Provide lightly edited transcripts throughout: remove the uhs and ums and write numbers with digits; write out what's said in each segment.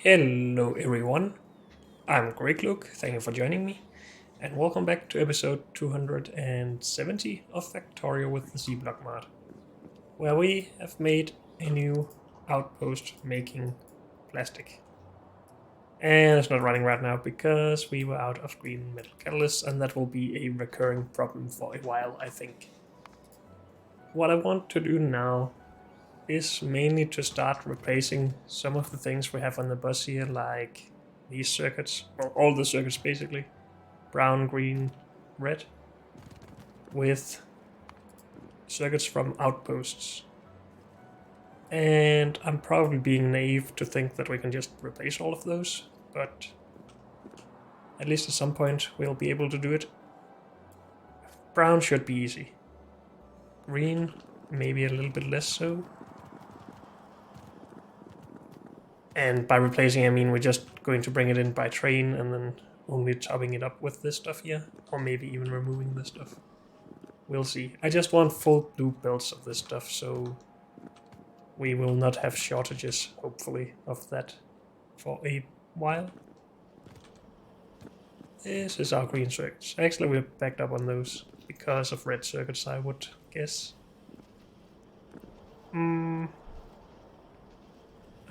Hello everyone, I'm Greg Luke, thank you for joining me, and welcome back to episode 270 of Factorio with the C-Block mod, where we have made a new outpost making plastic. And it's not running right now because we were out of green metal catalysts, and that will be a recurring problem for a while, I think. What I want to do now is mainly to start replacing some of the things we have on the bus here, like these circuits, well, all the circuits basically, brown, green, red, with circuits from outposts. And I'm probably being naive to think that we can just replace all of those, but at least at some point we'll be able to do it. Brown should be easy. Green, maybe a little bit less so. And by replacing, I mean we're just going to bring it in by train and then only topping it up with this stuff here, or maybe even removing this stuff. We'll see. I just want full blue belts of this stuff, so we will not have shortages, hopefully, of that for a while. This is our green circuits. Actually, we're backed up on those because of red circuits, I would guess.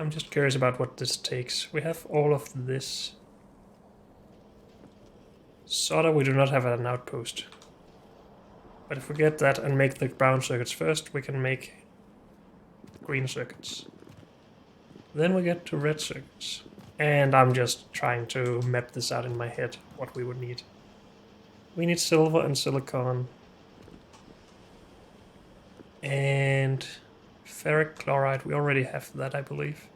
I'm just curious about what this takes. We have all of this. Solder, we do not have an outpost. But if we get that and make the brown circuits first, we can make green circuits. Then we get to red circuits. And I'm just trying to map this out in my head, what we would need. We need silver and silicon. And ferric chloride, we already have that, I believe.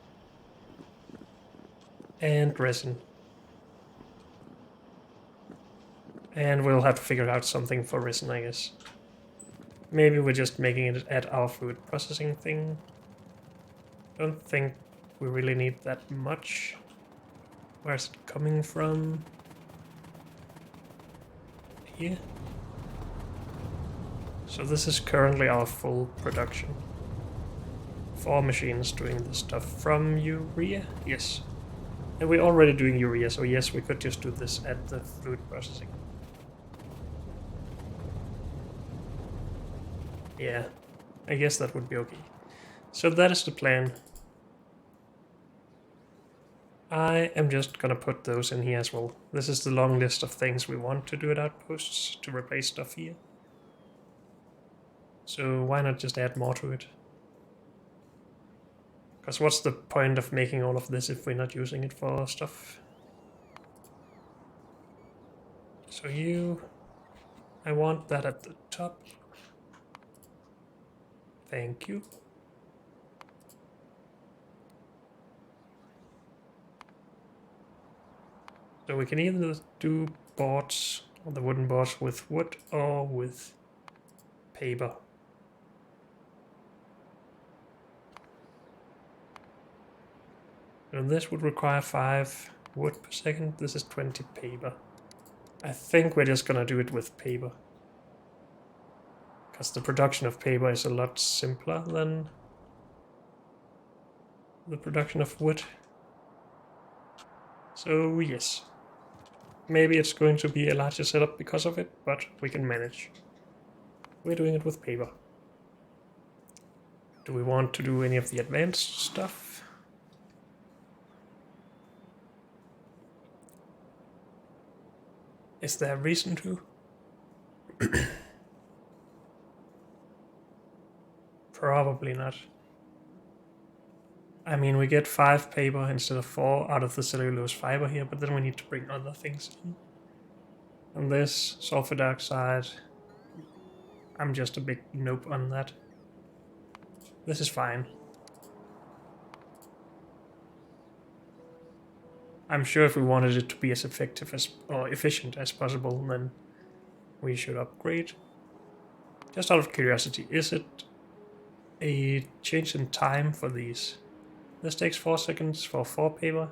And resin. And we'll have to figure out something for resin, I guess. Maybe we're just making it at our food processing thing. Don't think we really need that much. Where's it coming from? Here. So this is currently our full production. 4 machines doing this stuff from urea? Yes. And we're already doing urea, so yes, we could just do this at the food processing. Yeah, I guess that would be okay. So that is the plan. I am just gonna put those in here as well. This is the long list of things we want to do at outposts to replace stuff here. So why not just add more to it? Because what's the point of making all of this if we're not using it for stuff? So I want that at the top. Thank you. So we can either do boards, or the wooden boards with wood, or with paper. And this would require 5 wood per second. This is 20 paper. I think we're just gonna do it with paper. Because the production of paper is a lot simpler than the production of wood. So yes. Maybe it's going to be a larger setup because of it, but we can manage. We're doing it with paper. Do we want to do any of the advanced stuff? Is there a reason to? Probably not. I mean, we get 5 paper instead of 4 out of the cellulose fiber here, but then we need to bring other things in. And this, sulfur dioxide, I'm just a big nope on that. This is fine. I'm sure if we wanted it to be as effective as, or efficient as possible, then we should upgrade. Just out of curiosity, is it a change in time for these? This takes 4 seconds for 4 paper,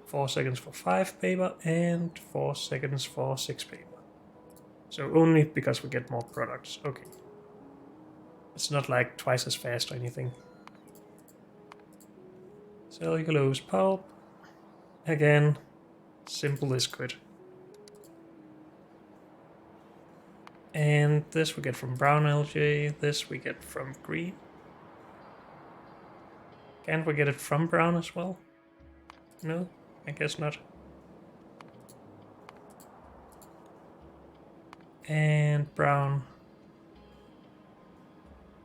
4 seconds for 5 paper, and 4 seconds for 6 paper. So only because we get more products. Okay. It's not like twice as fast or anything. Cellulose pulp. Again, simple is good. And this we get from brown algae, this we get from green. Can't we get it from brown as well? No, I guess not. And brown.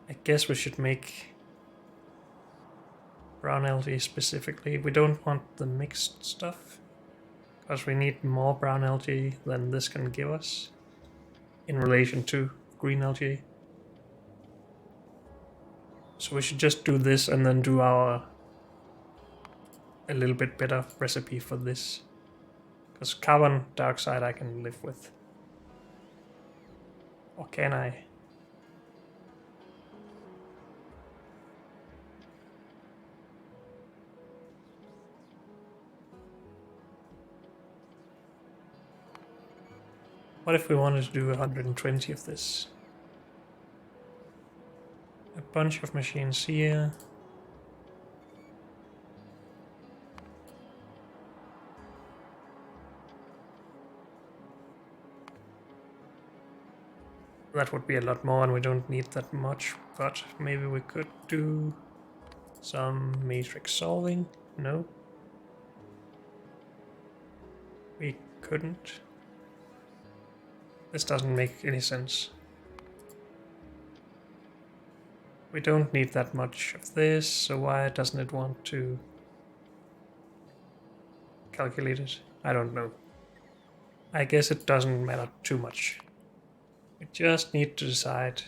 I guess we should make brown algae specifically. We don't want the mixed stuff, because we need more brown algae than this can give us in relation to green algae. So we should just do this and then do a little bit better recipe for this. Because carbon dioxide I can live with. Or can I? What if we wanted to do 120 of this? A bunch of machines here. That would be a lot more and we don't need that much, but maybe we could do some matrix solving. No. We couldn't. This doesn't make any sense. We don't need that much of this, so why doesn't it want to calculate it? I don't know. I guess it doesn't matter too much. We just need to decide.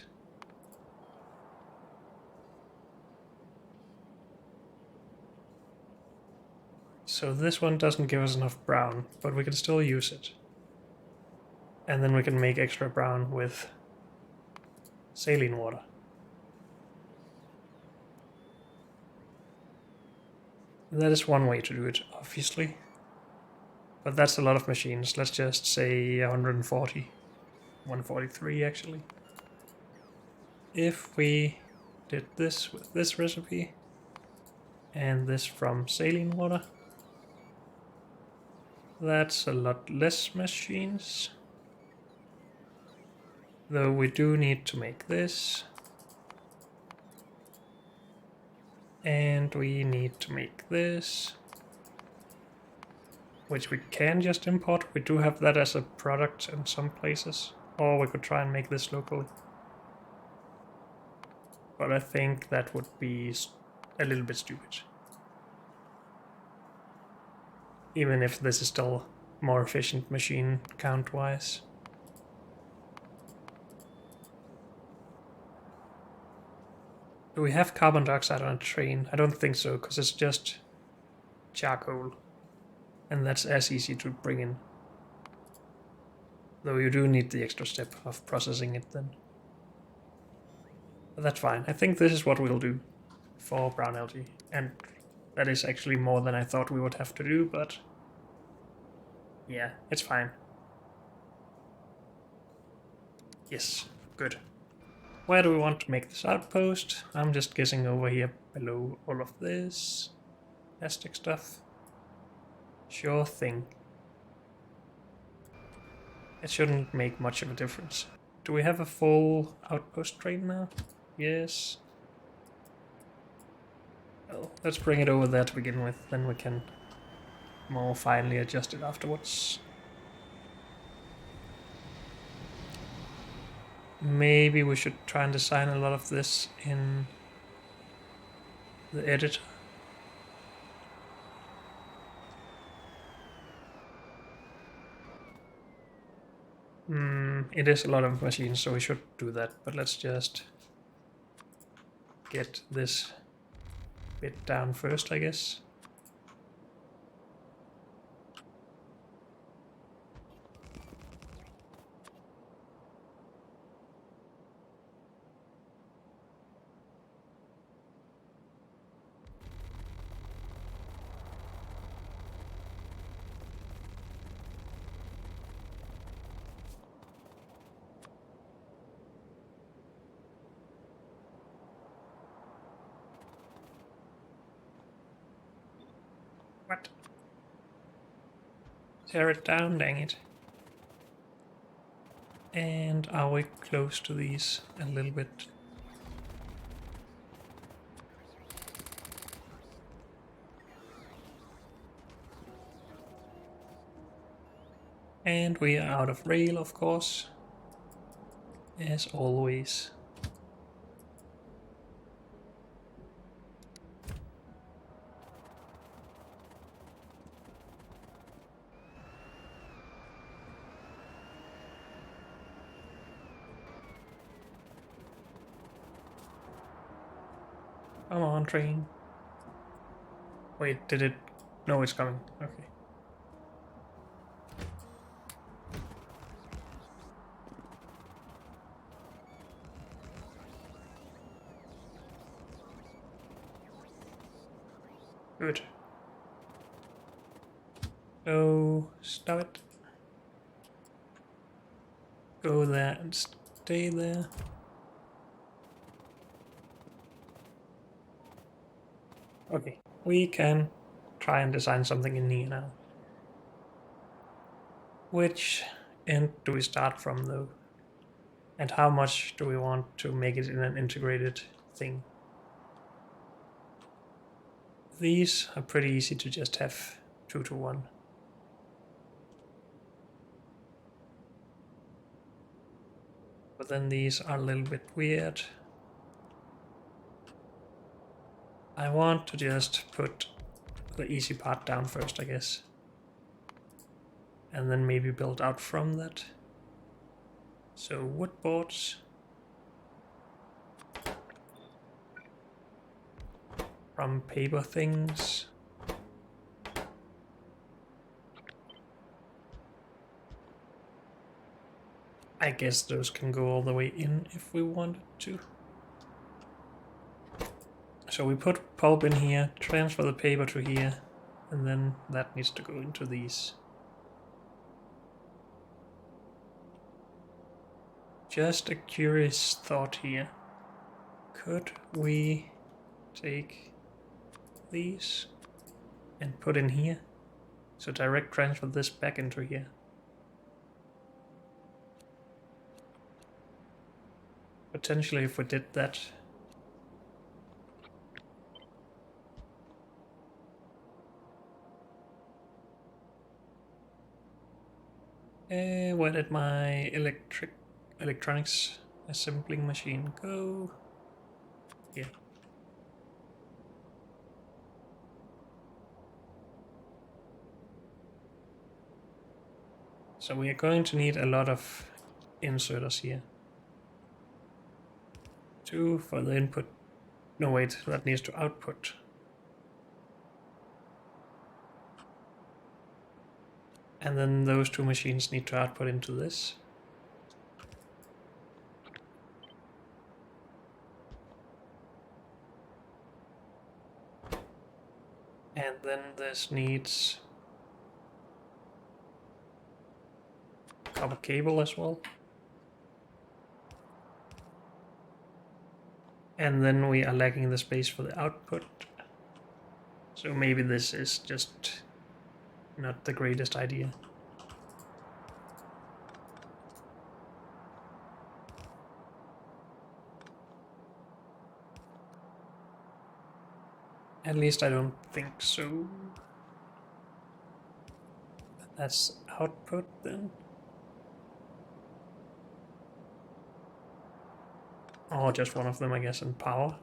So this one doesn't give us enough brown, but we can still use it. And then we can make extra brown with saline water. That is one way to do it, obviously. But that's a lot of machines. Let's just say 140. 143 actually. If we did this with this recipe and this from saline water, that's a lot less machines. Though we do need to make this. And we need to make this. Which we can just import. We do have that as a product in some places. Or we could try and make this locally. But I think that would be a little bit stupid. Even if this is still more efficient machine count-wise. Do we have carbon dioxide on a train? I don't think so, because it's just charcoal. And that's as easy to bring in. Though you do need the extra step of processing it then. But that's fine. I think this is what we'll do for brown algae. And that is actually more than I thought we would have to do, but yeah, it's fine. Yes, good. Where do we want to make this outpost? I'm just guessing over here below all of this plastic stuff. Sure thing. It shouldn't make much of a difference. Do we have a full outpost train now? Yes. Well, let's bring it over there to begin with, then we can more finely adjust it afterwards. Maybe we should try and design a lot of this in the editor. It is a lot of machines, so we should do that, but let's just get this bit down first, I guess. What? Tear it down, dang it. And are we close to these a little bit? And we are out of rail, of course, as always. Come on, train. Wait, did it? No, it's coming. Okay. Good. Oh, stop it. Go there and stay there. Okay, we can try and design something in here now. Which end do we start from though? And how much do we want to make it in an integrated thing? These are pretty easy to just have 2 to 1. But then these are a little bit weird. I want to just put the easy part down first, I guess. And then maybe build out from that. So wood boards. From paper things. I guess those can go all the way in if we wanted to. So we put pulp in here, transfer the paper to here, and then that needs to go into these. Just a curious thought here. Could we take these and put in here? So direct transfer this back into here. Potentially if we did that. Where did my electronics assembling machine go? Here. So we are going to need a lot of inserters here. 2 for the input. No, wait, that needs to output. And then those 2 machines need to output into this. And then this needs copper cable as well. And then we are lacking the space for the output. So maybe this is just not the greatest idea. At least I don't think so. That's output then. Or just one of them, I guess, and power.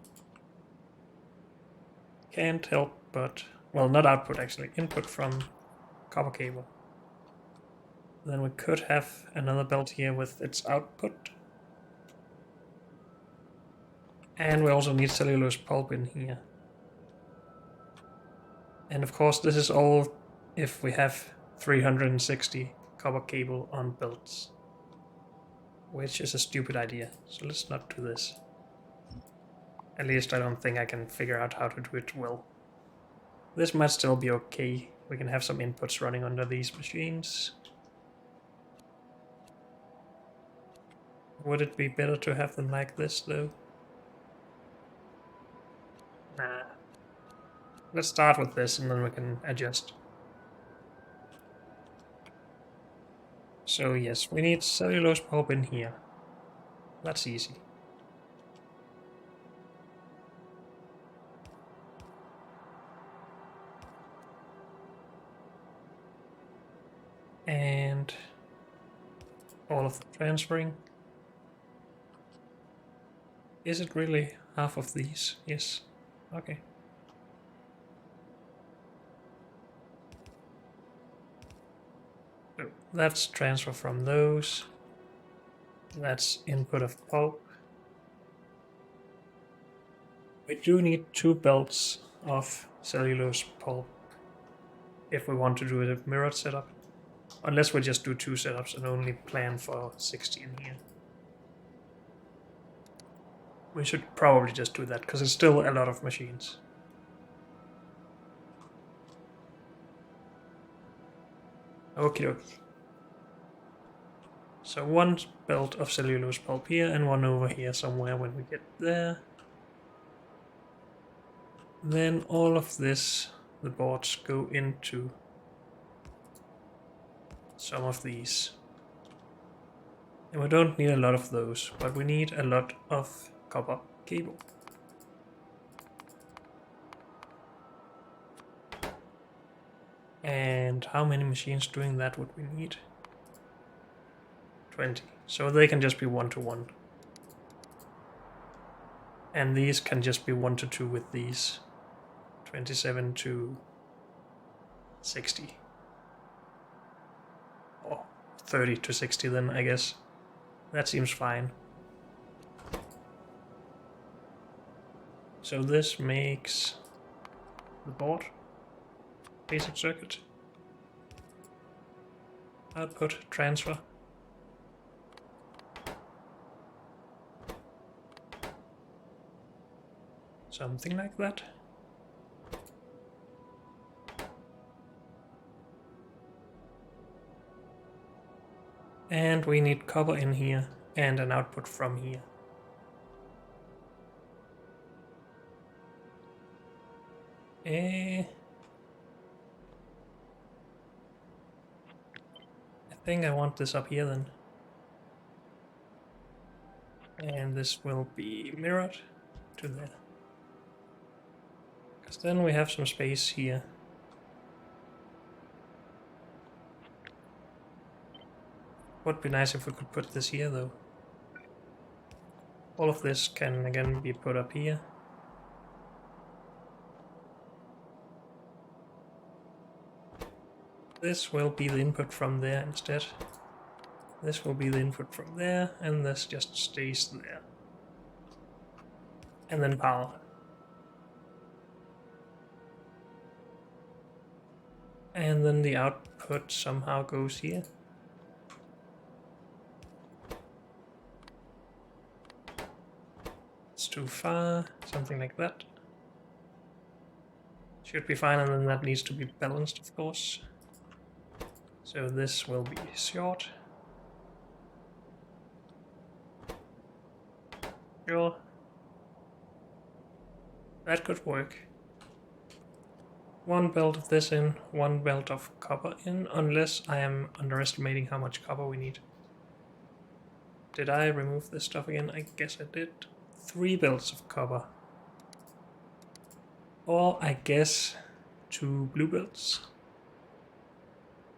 Can't help but... Well, not output actually, input from copper cable. Then we could have another belt here with its output. And we also need cellulose pulp in here. And of course this is all if we have 360 copper cable on belts. Which is a stupid idea, so let's not do this. At least I don't think I can figure out how to do it well. This might still be okay. We can have some inputs running under these machines. Would it be better to have them like this though? Nah. let's start with this and then we can adjust. So yes, we need cellulose pulp in here. That's easy. And all of the transferring. Is it really half of these? Yes. Okay. So that's transfer from those. That's input of pulp. We do need 2 belts of cellulose pulp if we want to do a mirrored setup. Unless we just do 2 setups and only plan for 60 in here. We should probably just do that, because it's still a lot of machines. Okie dokie. So 1 belt of cellulose pulp here and 1 over here somewhere when we get there. Then all of this, the boards go into some of these. And we don't need a lot of those, but we need a lot of copper cable. And how many machines doing that would we need? 20. So they can just be 1-to-1. And these can just be 1-to-2 with these. 27 to 60. Or 30 to 60 then, I guess. That seems fine. So this makes the board. Basic circuit. Output, transfer. Something like that. And we need copper in here and an output from here. I think I want this up here then. And this will be mirrored to there. Because then we have some space here. Would be nice if we could put this here though. All of this can again be put up here. This will be the input from there instead. This will be the input from there, and this just stays there. And then power. And then the output somehow goes here. It's too far, something like that. Should be fine, and then that needs to be balanced, of course. So this will be short. Sure. That could work. 1 belt of this in, 1 belt of copper in, unless I am underestimating how much copper we need. Did I remove this stuff again? I guess I did. 3 belts of copper. Or I guess 2 blue belts.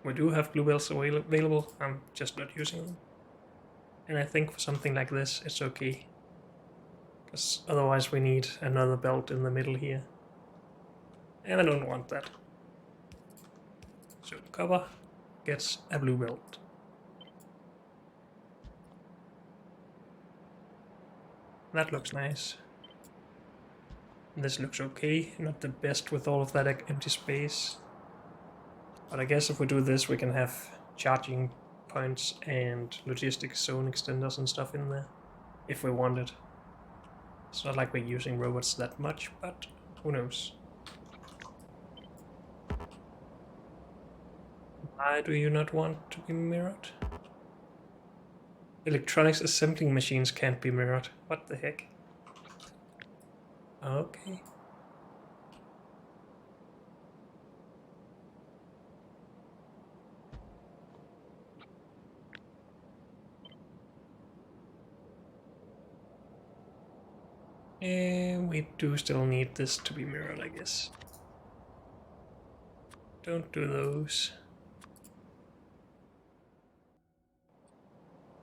We do have blue belts available, I'm just not using them. And I think for something like this it's okay. Because otherwise we need another belt in the middle here. And I don't want that. So copper gets a blue belt. That looks nice. This looks okay, not the best with all of that empty space. But I guess if we do this, we can have charging points and logistics zone extenders and stuff in there, if we want it. It's not like we're using robots that much, but who knows. Why do you not want to be mirrored? Electronics assembling machines can't be mirrored. What the heck? Okay. And we do still need this to be mirrored, I guess. Don't do those.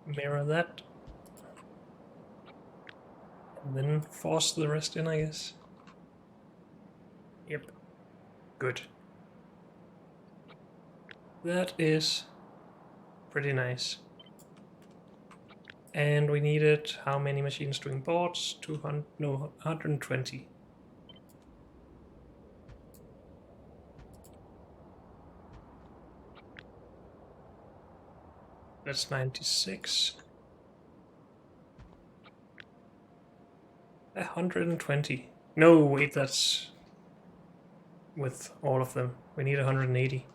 Mirror that. And then force the rest in, I guess. Yep. Good. That is pretty nice. And we needed how many machines doing boards? 200, no, 120. That's 96. 120. No, wait, that's with all of them. We need 180.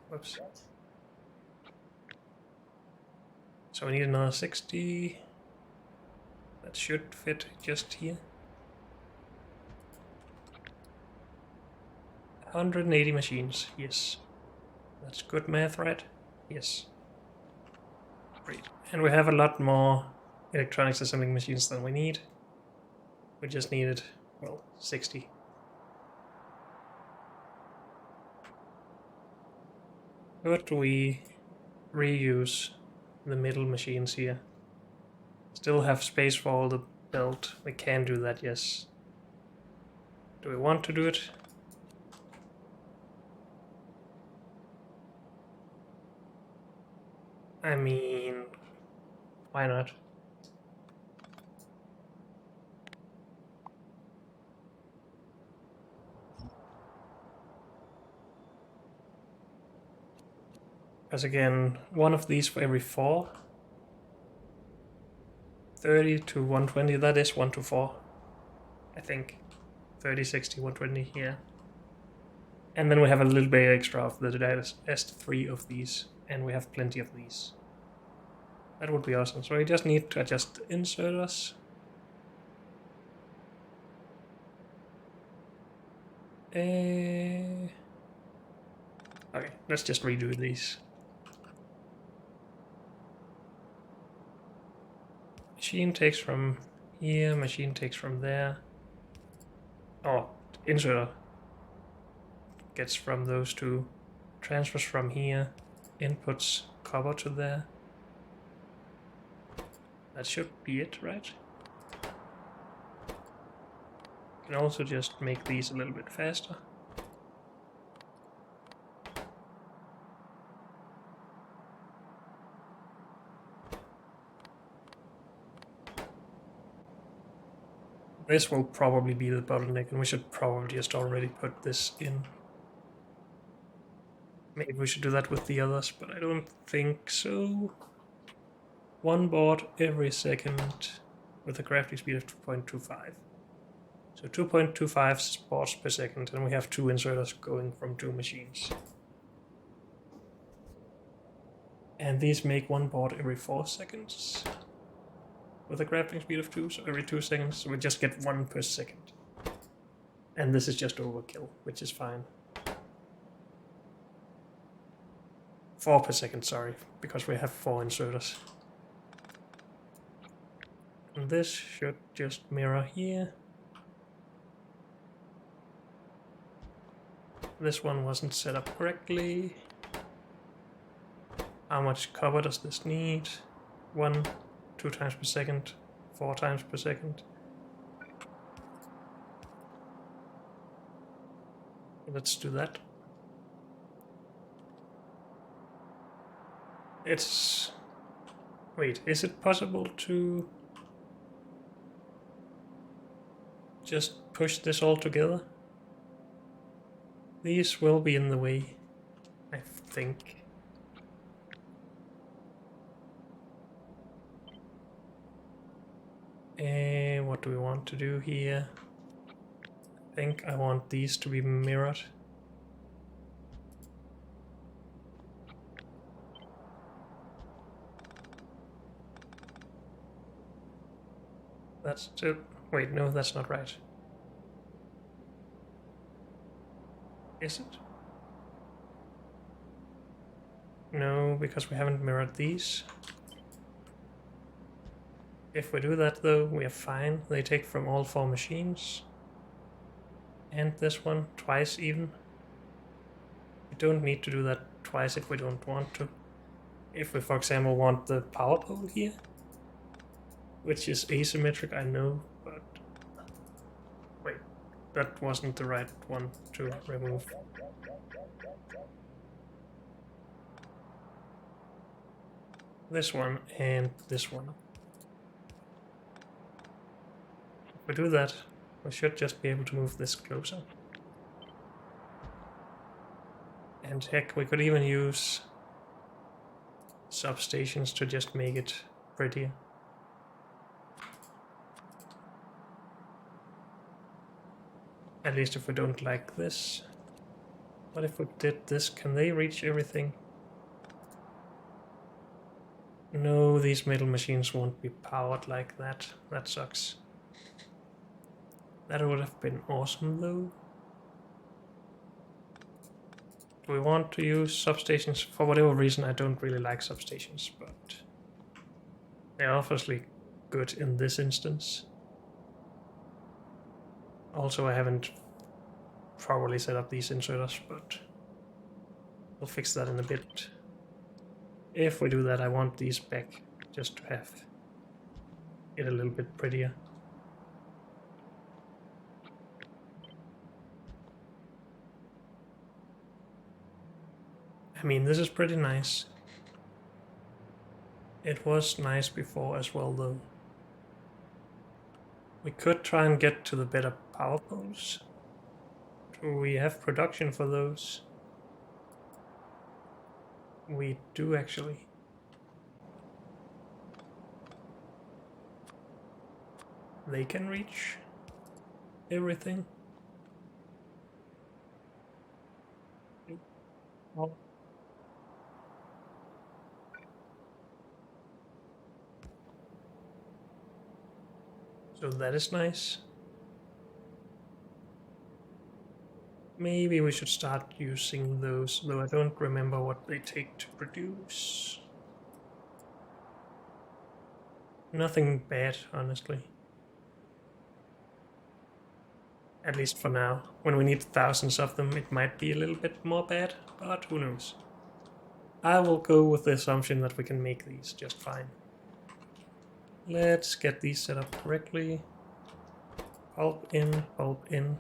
Whoops. So we need another 60. That should fit just here. 180 machines, yes. That's good math, right? Yes. Great. And we have a lot more electronics assembling machines than we need. We just needed, well, 60. But we reuse the middle machines here. Still have space for all the belt. We can do that, yes. Do we want to do it? I mean, why not? Because again, one of these for every 4. 30 to 120, that is 1 to 4. I think. 30, 60, 120, yeah. And then we have a little bit extra of the S3 of these, and we have plenty of these. That would be awesome. So we just need to adjust the inserters. Okay, let's just redo these. Machine takes from here, machine takes from there. Oh, inserter gets from those two. Transfers from here. Inputs cover to there. That should be it, right? Can also just make these a little bit faster. This will probably be the bottleneck, and we should probably just already put this in. Maybe we should do that with the others, but I don't think so. 1 board every second with a crafting speed of 2.25. So 2.25 boards per second, and we have 2 inserters going from 2 machines. And these make 1 board every 4 seconds. With a crafting speed of 2, so every 2 seconds, so we just get 1 per second. And this is just overkill, which is fine. 4 per second, sorry, because we have 4 inserters. And this should just mirror here. This one wasn't set up correctly. How much cover does this need? 1, 2 times per second, 4 times per second. Let's do that. It's... Wait, is it possible to just push this all together? These will be in the way, I think. And what do we want to do here? I think I want these to be mirrored. That's it. Wait, no, that's not right. Is it? No, because we haven't mirrored these. If we do that though, we are fine. They take from all 4 machines. And this one, twice even. We don't need to do that twice if we don't want to. If we, for example, want the power pole here, which is asymmetric, I know, but... Wait, that wasn't the right one to remove. This one and this one. If we do that, we should just be able to move this closer. And heck, we could even use substations to just make it prettier. At least if we don't like this. But if we did this, can they reach everything? No, these metal machines won't be powered like that. That sucks. That would have been awesome though. Do we want to use substations? For whatever reason, I don't really like substations, but they're obviously good in this instance. Also, I haven't properly set up these inserters, but we'll fix that in a bit. If we do that, I want these back just to have it a little bit prettier. I mean, this is pretty nice. It was nice before as well, though. We could try and get to the better power poles. Do we have production for those? We do, actually. They can reach everything. Oh. So that is nice. Maybe we should start using those, though I don't remember what they take to produce. Nothing bad, honestly. At least for now. When we need thousands of them, it might be a little bit more bad, but who knows. I will go with the assumption that we can make these just fine. Let's get these set up correctly. Pulp in, pulp in.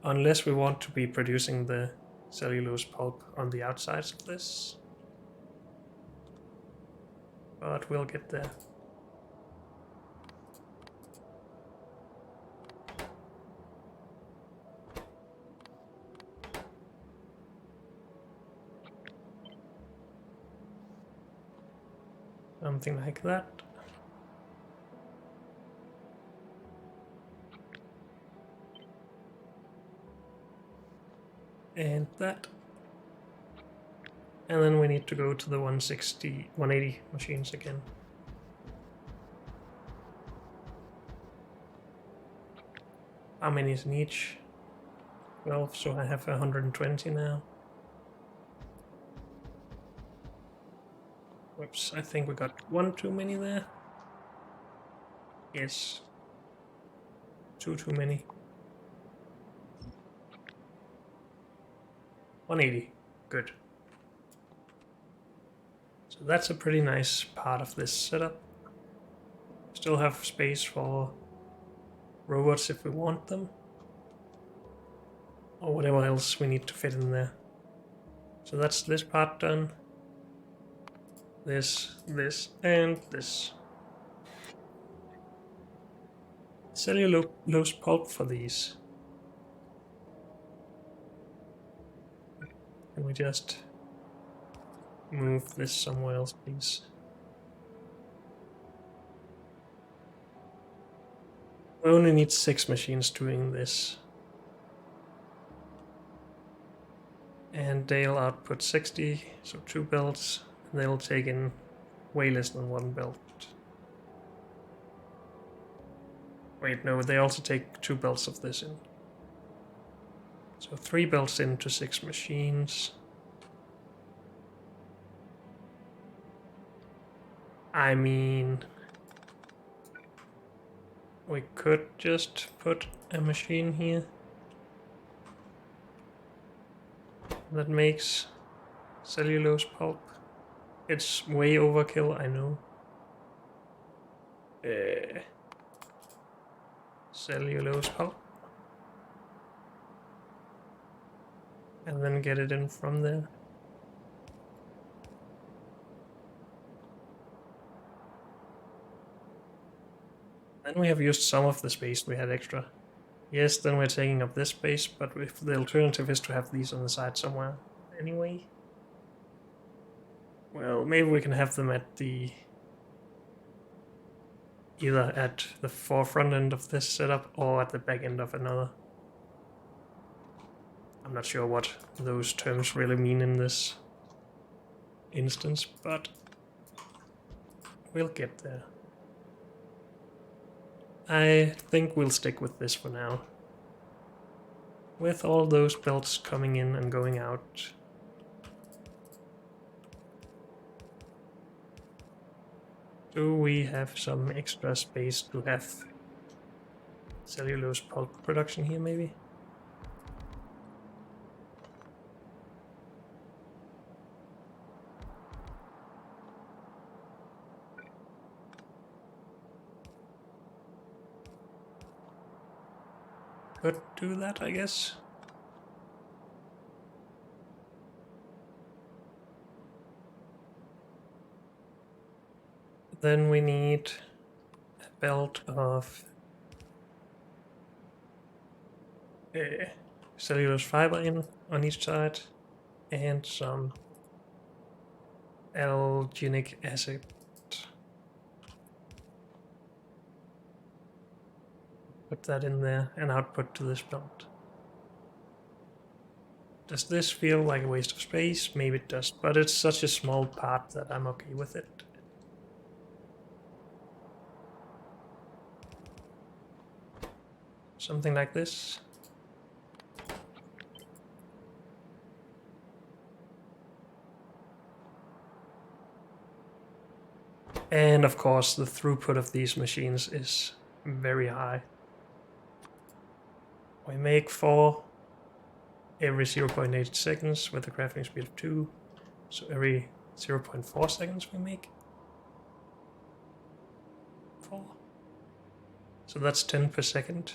Unless we want to be producing the cellulose pulp on the outsides of this. But we'll get there. Something like that. And that. And then we need to go to the 180 machines again. How many is in each? 12, so I have 120 now. Whoops, I think we got one too many there. Yes. Two too many. 180. Good. So that's a pretty nice part of this setup. Still have space for robots if we want them. Or whatever else we need to fit in there. So that's this part done. This, and this. Cellulose pulp for these. Can we just move this somewhere else, please? We only need 6 machines doing this. And they'll output 60, so 2 belts. They'll take in way less than 1 belt. Wait, no, they also take 2 belts of this in. So 3 belts into 6 machines. I mean, We could just put a machine here that makes cellulose pulp. It's way overkill, I know. Cellulose pulp. And then get it in from there. Then we have used some of the space we had extra. Yes, then we're taking up this space, but if the alternative is to have these on the side somewhere anyway. Well, maybe we can have them at the... either at the forefront end of this setup or at the back end of another. I'm not sure what those terms really mean in this instance, but we'll get there. I think we'll stick with this for now. With all those belts coming in and going out. Do we have some extra space to have cellulose pulp production here, maybe? Could do that, I guess. Then we need a belt of cellulose fiber in on each side and some alginic acid. Put that in there and output to this belt. Does this feel like a waste of space? Maybe it does, but it's such a small part that I'm okay with it. Something like this. And of course, the throughput of these machines is very high. We make 4 every 0.8 seconds with a crafting speed of 2. So every 0.4 seconds we make 4. So that's 10 per second.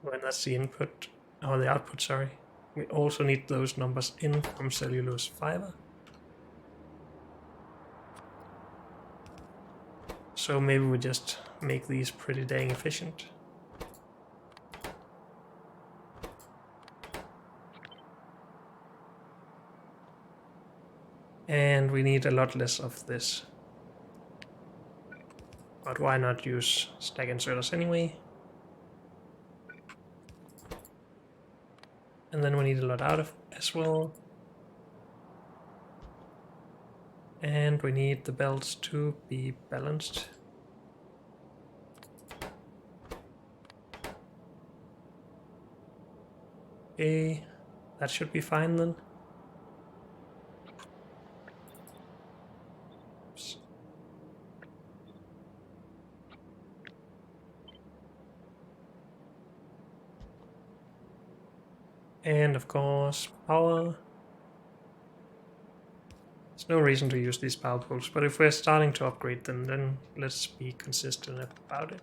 When that's the input, or the output, sorry. We also need those numbers in from cellulose fiber. So maybe we just make these pretty dang efficient. And we need a lot less of this. But why not use stack inserters anyway? And then we need a lot out of as well. And we need the belts to be balanced. Okay, that should be fine then. Oops. And of course, power. There's no reason to use these power poles, but if we're starting to upgrade them, then let's be consistent about it.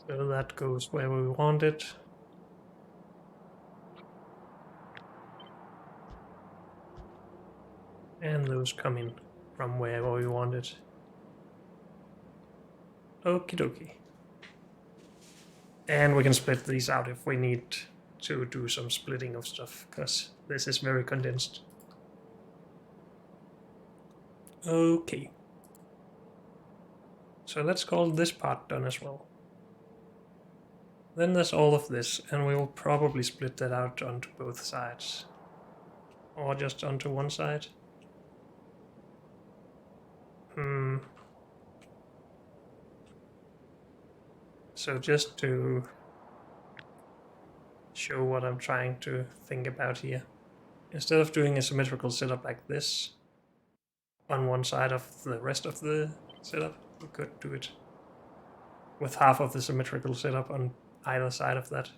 So that goes where we want it. And those come in from wherever we want it. Okie dokie. And we can split these out if we need to do some splitting of stuff, because this is very condensed. Okay. So let's call this part done as well. Then there's all of this, and we will probably split that out onto both sides. Or just onto one side. So just to show what I'm trying to think about here, instead of doing a symmetrical setup like this on one side of the rest of the setup, we could do it with half of the symmetrical setup on either side of that.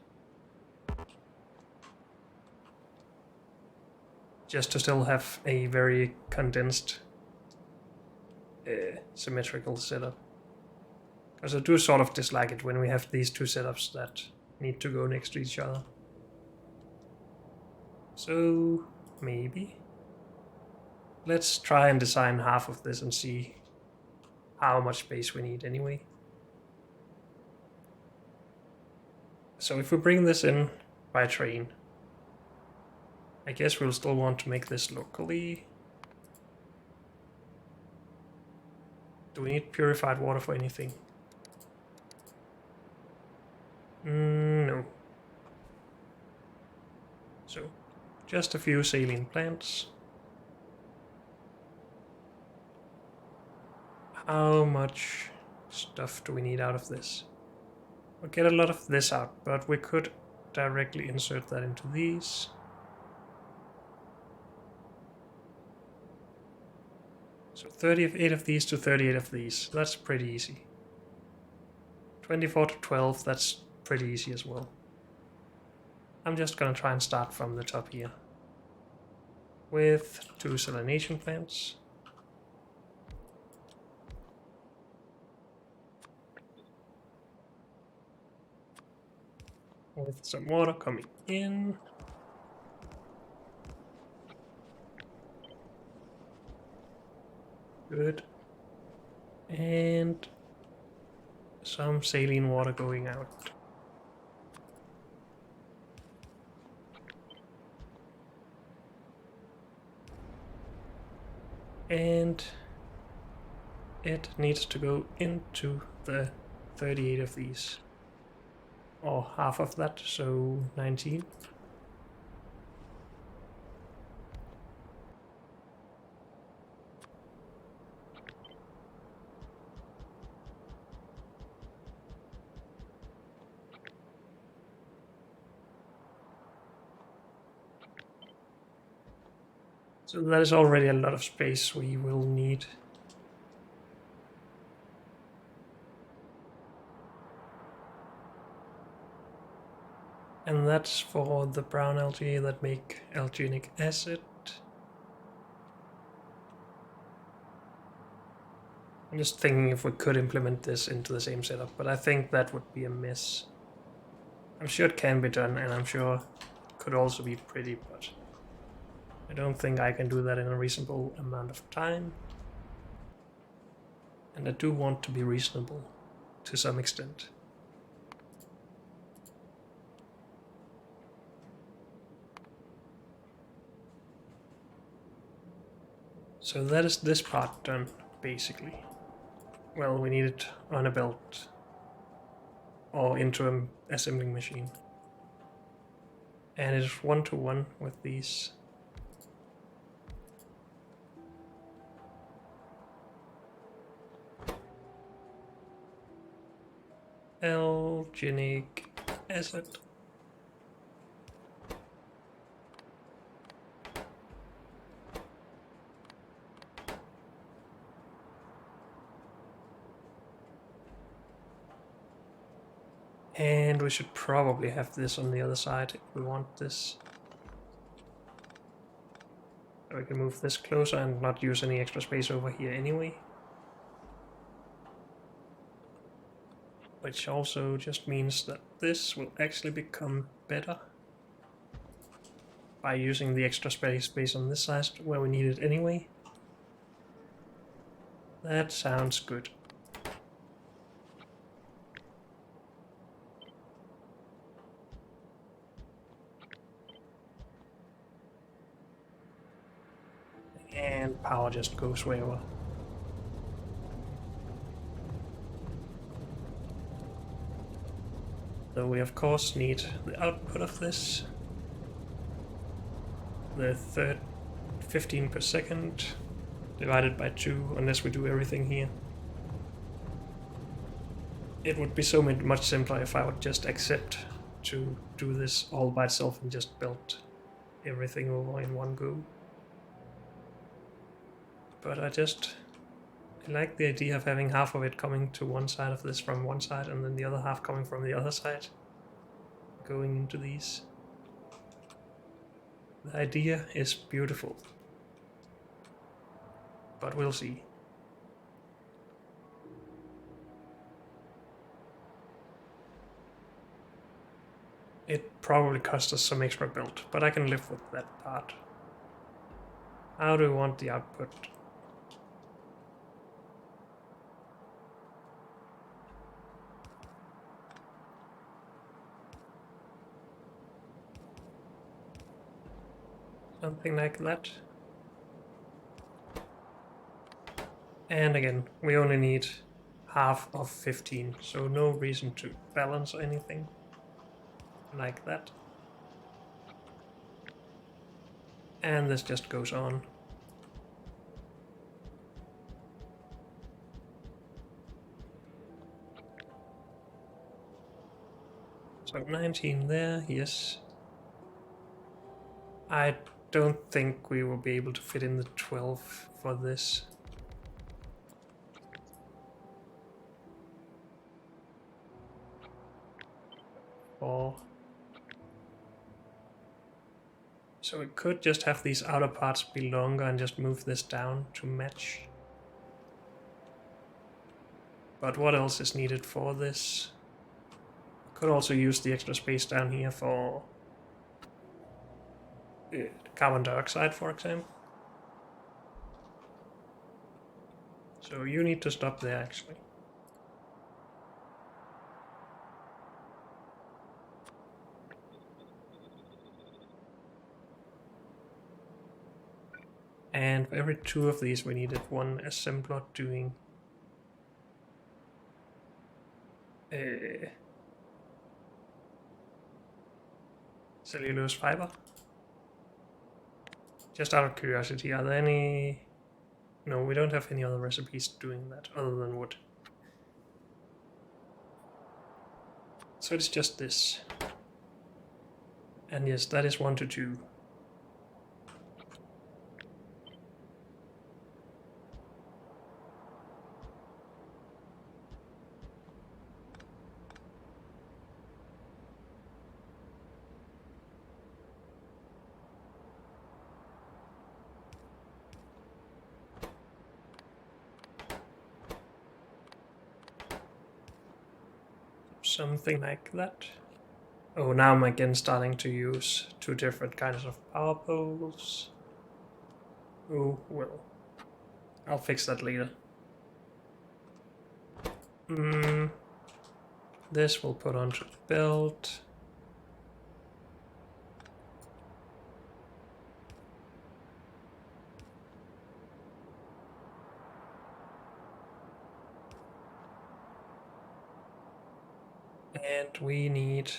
Just to still have a very condensed symmetrical setup. Because I do sort of dislike it when we have these two setups that need to go next to each other. So maybe let's try and design half of this and see how much space we need anyway. So if we bring this in by train, I guess we'll still want to make this locally. Do we need purified water for anything? No. So, just a few saline plants. How much stuff do we need out of this? We'll get a lot of this out, but we could directly insert that into these. So 38 of these to 38 of these. That's pretty easy. 24 to 12, that's pretty easy as well. I'm just gonna try and start from the top here. With 2 salination plants. With some water coming in. Good. And some saline water going out. And it needs to go into the 38 of these. Or half of that, so 19. So that is already a lot of space we will need. And that's for the brown algae that make alginic acid. I'm just thinking if we could implement this into the same setup, but I think that would be a mess. I'm sure it can be done, and I'm sure it could also be pretty, but I don't think I can do that in a reasonable amount of time. And I do want to be reasonable to some extent. So that is this part done, basically. Well, we need it on a belt or into an assembling machine. And it is 1-to-1 with these. Alginic acid. And we should probably have this on the other side if we want this. So we can move this closer and not use any extra space over here anyway. Which also just means that this will actually become better by using the extra space on this side where we need it anyway. That sounds good. And power just goes wherever. So we of course need the output of this. The 15 per second divided by 2, unless we do everything here. It would be so much simpler if I would just accept to do this all by itself and just build everything over in one go. But I like the idea of having half of it coming to one side of this from one side and then the other half coming from the other side, going into these. The idea is beautiful, but we'll see. It probably cost us some extra build, but I can live with that part. How do we want the output? Something like that. And again, we only need half of 15, so no reason to balance anything like that. And this just goes on. So 19 there, yes. I don't think we will be able to fit in the 12 for this. Or so we could just have these outer parts be longer and just move this down to match. But what else is needed for this? Could also use the extra space down here for carbon dioxide, for example. So you need to stop there, actually. And for every 2 of these we needed 1 assembler doing cellulose fiber. Just out of curiosity, are there any... No, we don't have any other recipes doing that other than wood. So it's just this. And yes, that is 1 to 2. Something like that. Oh, now I'm again starting to use 2 different kinds of power poles. Oh, well. I'll fix that later. This we'll put onto the belt. And we need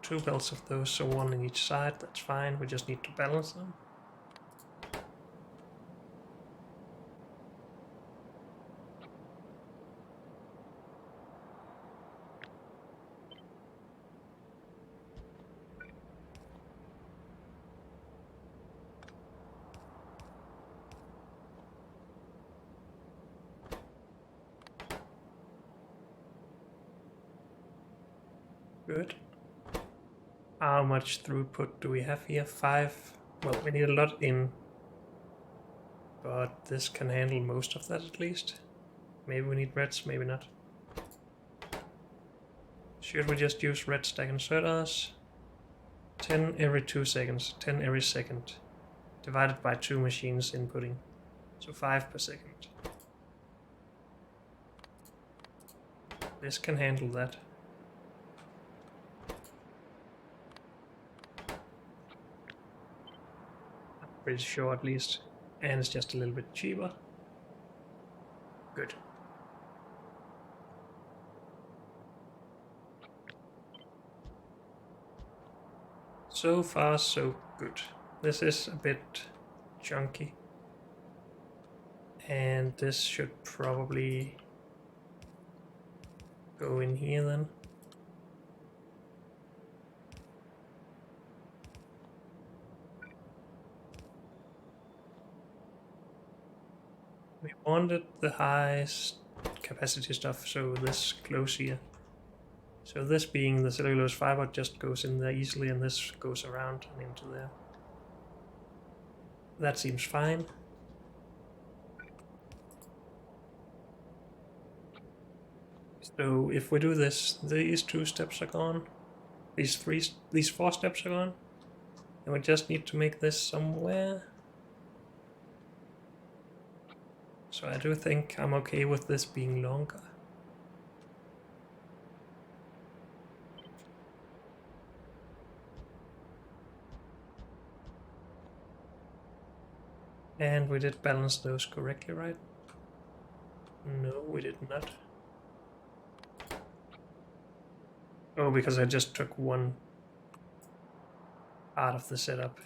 2 belts of those, so 1 on each side. That's fine, we just need to balance them. Good. How much throughput do we have here? 5. Well, we need a lot in, but this can handle most of that at least. Maybe we need reds, maybe not. Should we just use red stack inserters? 10 every 2 seconds, 10 every second. Divided by 2 machines inputting. So 5 per second. This can handle that. Pretty sure at least. And it's just a little bit cheaper. Good. So far, so good. This is a bit chunky. And this should probably go in here then. We wanted the highest capacity stuff, so this close here. So this being the cellulose fiber just goes in there easily, and this goes around and into there. That seems fine. So if we do this, these 2 steps are gone. These 4 steps are gone. And we just need to make this somewhere. So I do think I'm okay with this being longer. And we did balance those correctly, right? No, we did not. Oh, because I just took one part of the setup.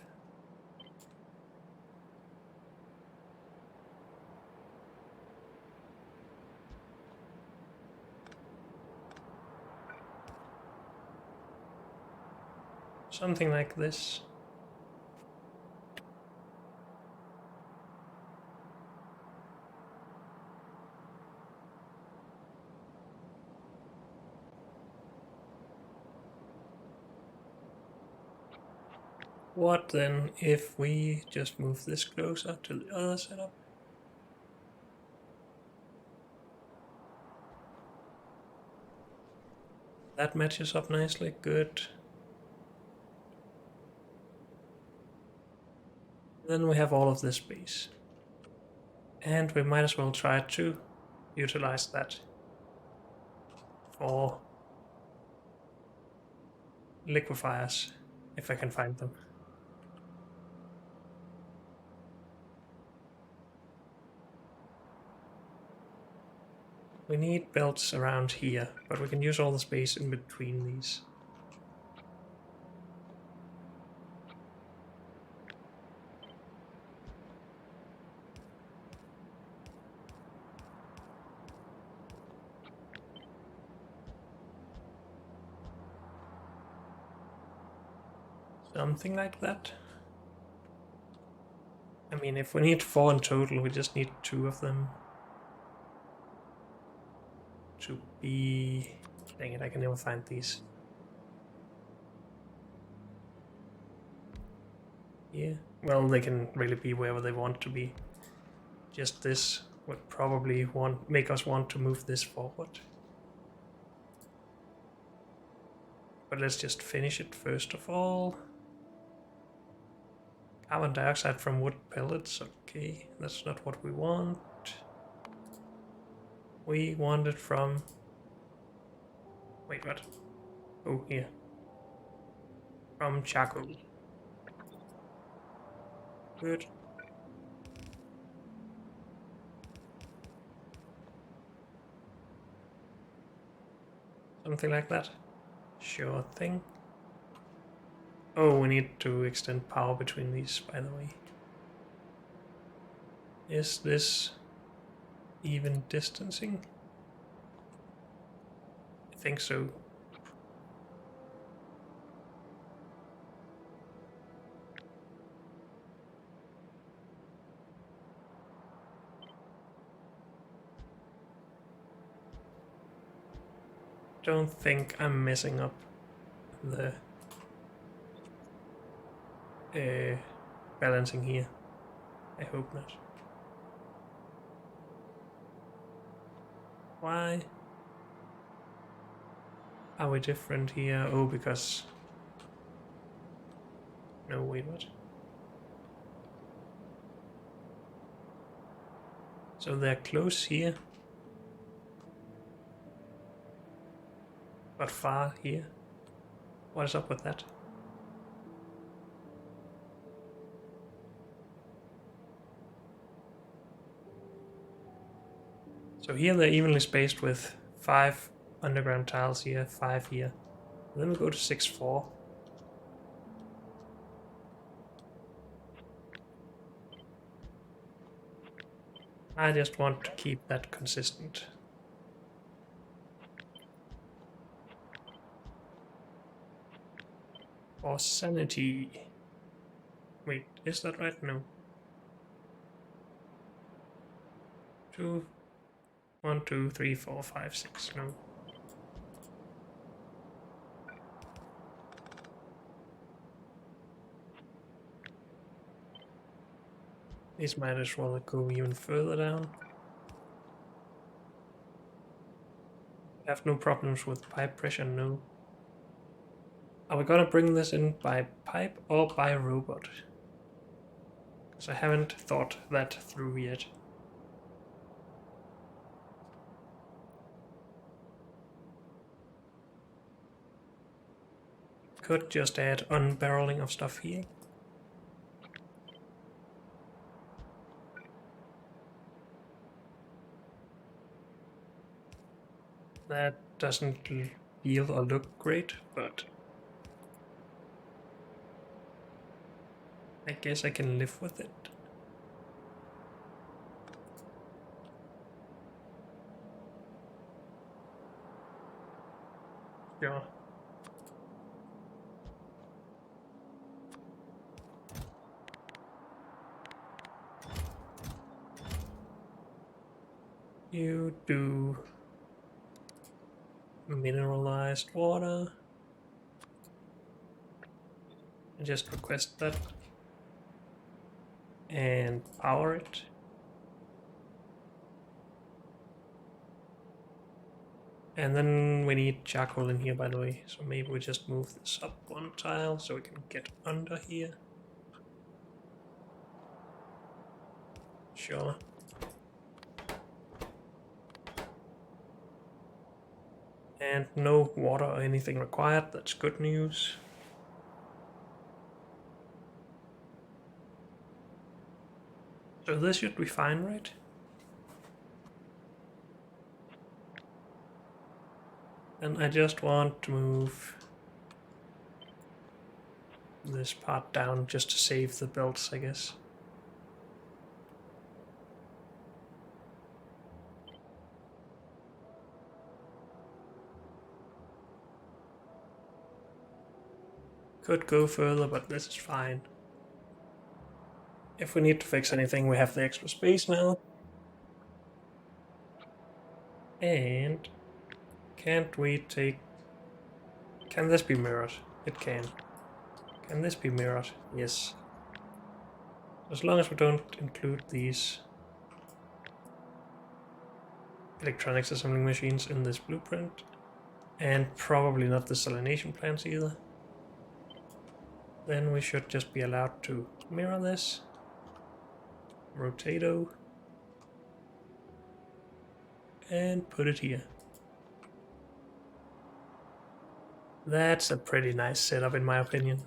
Something like this. What then if we just move this closer to the other setup? That matches up nicely, good. Then we have all of this space. And we might as well try to utilize that for liquefiers, if I can find them. We need belts around here, but we can use all the space in between these. Something like that. I mean, if we need 4 in total, we just need 2 of them to be... Dang it, I can never find these. Yeah, well, they can really be wherever they want to be. Just this would probably make us want to move this forward. But let's just finish it first of all. Carbon dioxide from wood pellets, okay, that's not what we want. We want it from... Wait, what? Oh, here. From charcoal. Good. Something like that. Sure thing. Oh, we need to extend power between these, by the way. Is this even distancing? I think so. Don't think I'm messing up the balancing here. I hope not. Why are we different here? Oh, because... No, wait, what? So they're close here, but far here. What is up with that? So here they're evenly spaced with 5 underground tiles here, 5 here. And then we go to 6, 4. I just want to keep that consistent. for sanity. Wait, is that right? No. 2, 1, 2, 3, 4, 5, 6. No. These might as well go even further down. Have no problems with pipe pressure, no. Are we gonna bring this in by pipe or by robot? Because I haven't thought that through yet. Could just add unbarreling of stuff here. That doesn't feel or look great, but I guess I can live with it. Sure. You do mineralized water. I just request that. And power it. And then we need charcoal in here, by the way. So maybe we just move this up one tile so we can get under here. Sure. And no water or anything required, that's good news. So this should be fine, right? And I just want to move this part down just to save the belts, I guess. Could go further, but this is fine. If we need to fix anything, we have the extra space now. And can't we take... Can this be mirrored? It can. Can this be mirrored? Yes. As long as we don't include these electronics assembling machines in this blueprint. And probably not the salination plants either. Then we should just be allowed to mirror this. Rotato. And put it here. That's a pretty nice setup in my opinion.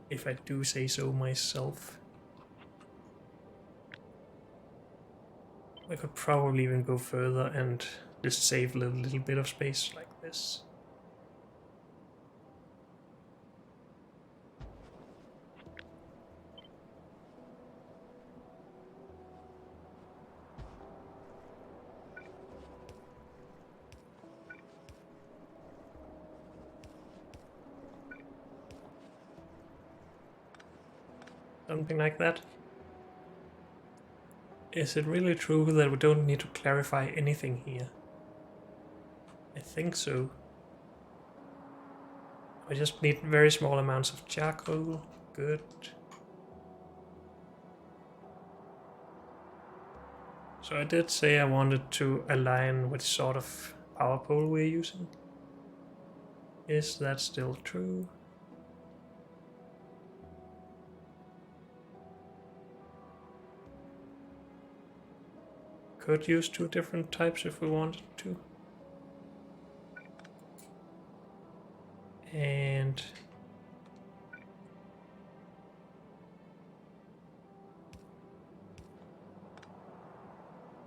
If I do say so myself. I could probably even go further and just save a little bit of space like this. Something like that. Is it really true that we don't need to clarify anything here? I think so. I just need very small amounts of charcoal. Good. So I did say I wanted to align what sort of power pole we're using. Is that still true? Could use two different types if we wanted to. And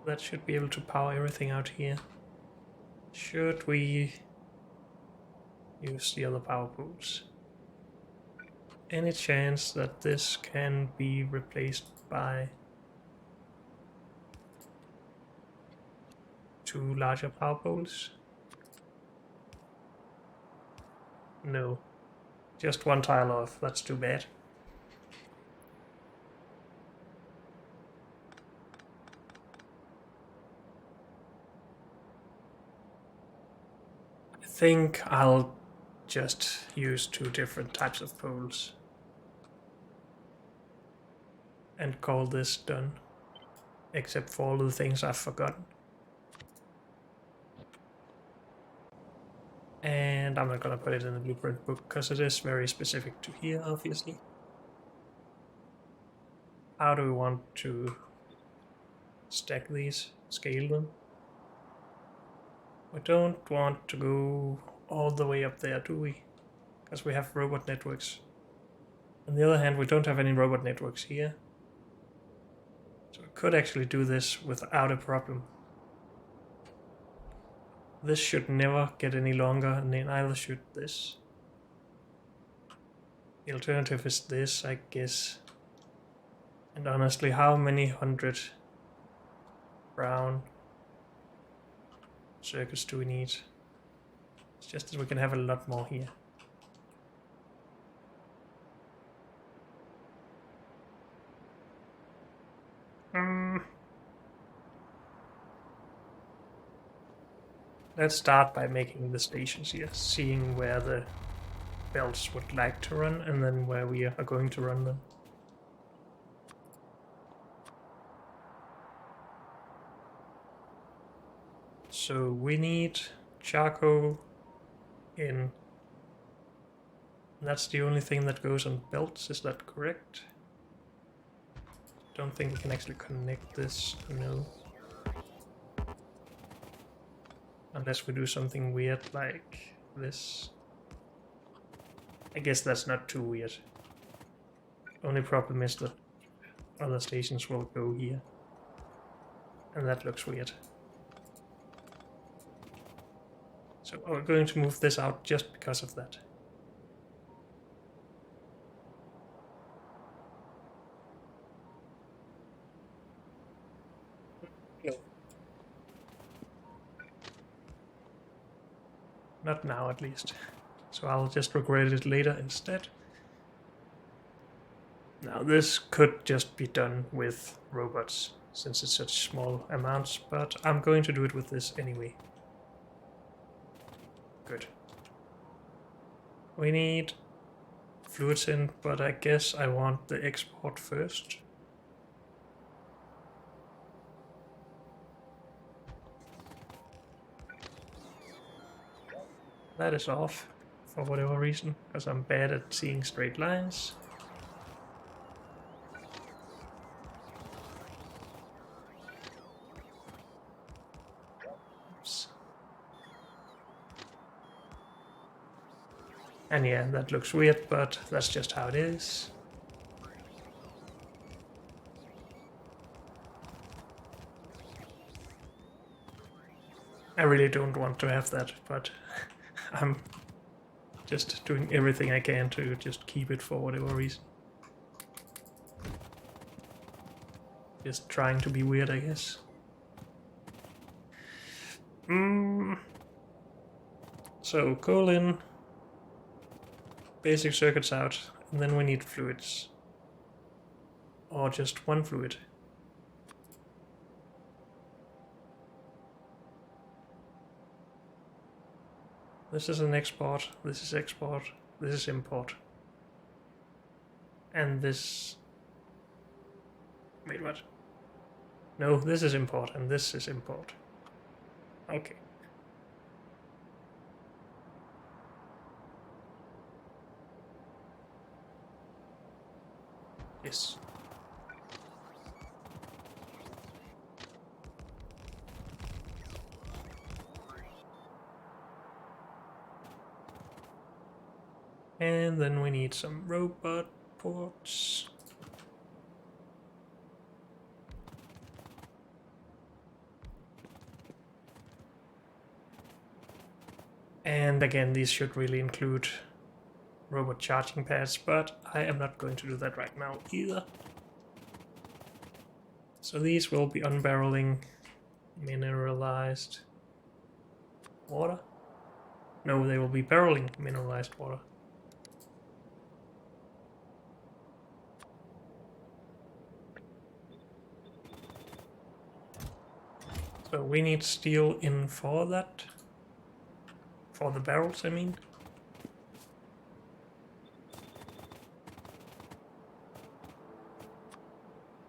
that should be able to power everything out here. Should we use the other power poles? Any chance that this can be replaced by two larger power poles? No. Just one tile off. That's too bad. I think I'll just use 2 different types of poles and call this done, except for all the things I've forgotten. And I'm not gonna put it in the blueprint book because it is very specific to here, obviously. How do we want to stack these, scale them? We don't want to go all the way up there, do we? Because we have robot networks. On the other hand, we don't have any robot networks here. So we could actually do this without a problem. This should never get any longer, and neither should this. The alternative is this, I guess. And honestly, how many 100 brown circuits do we need? It's just that we can have a lot more here. Let's start by making the stations here, seeing where the belts would like to run, and then where we are going to run them. So we need charcoal in. That's the only thing that goes on belts, is that correct? Don't think we can actually connect this, no. Unless we do something weird like this. I guess that's not too weird. Only problem is that other stations will go here. And that looks weird. So we're going to move this out just because of that. No. Not now, at least. So I'll just regret it later instead. Now this could just be done with robots, since it's such small amounts, but I'm going to do it with this anyway. Good. We need fluids in, but I guess I want the export first. That is off, for whatever reason, because I'm bad at seeing straight lines. Oops. And yeah, that looks weird, but that's just how it is. I really don't want to have that, but I'm just doing everything I can to just keep it for whatever reason. Just trying to be weird, I guess. So coal in, basic circuits out, and then we need fluids. Or just one fluid. This is an export, this is export, this is import. And this... Wait, what? No, this is import, and this is import. Okay. Yes. And then we need some robot ports. And again, these should really include robot charging pads, but I am not going to do that right now either. So these will be unbarreling mineralized water. No, they will be barreling mineralized water. So we need steel in for that. For the barrels, I mean.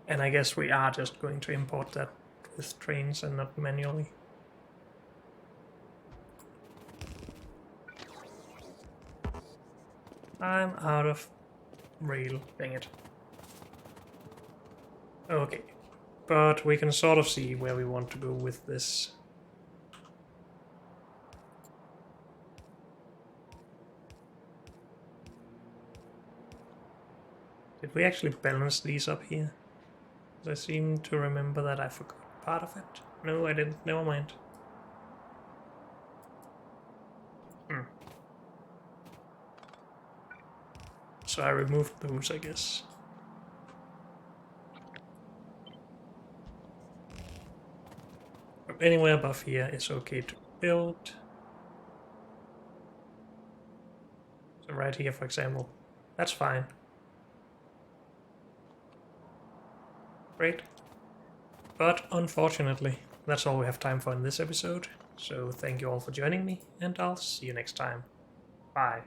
And I guess we are just going to import that with trains and not manually. I'm out of rail, dang it. Okay, but we can sort of see where we want to go with this. Did we actually balance these up here? I seem to remember that I forgot part of it. No, I didn't. Never mind. So I removed those, I guess. But anywhere above here is okay to build. So right here, for example. That's fine. Great. But unfortunately, that's all we have time for in this episode. So thank you all for joining me, and I'll see you next time. Bye.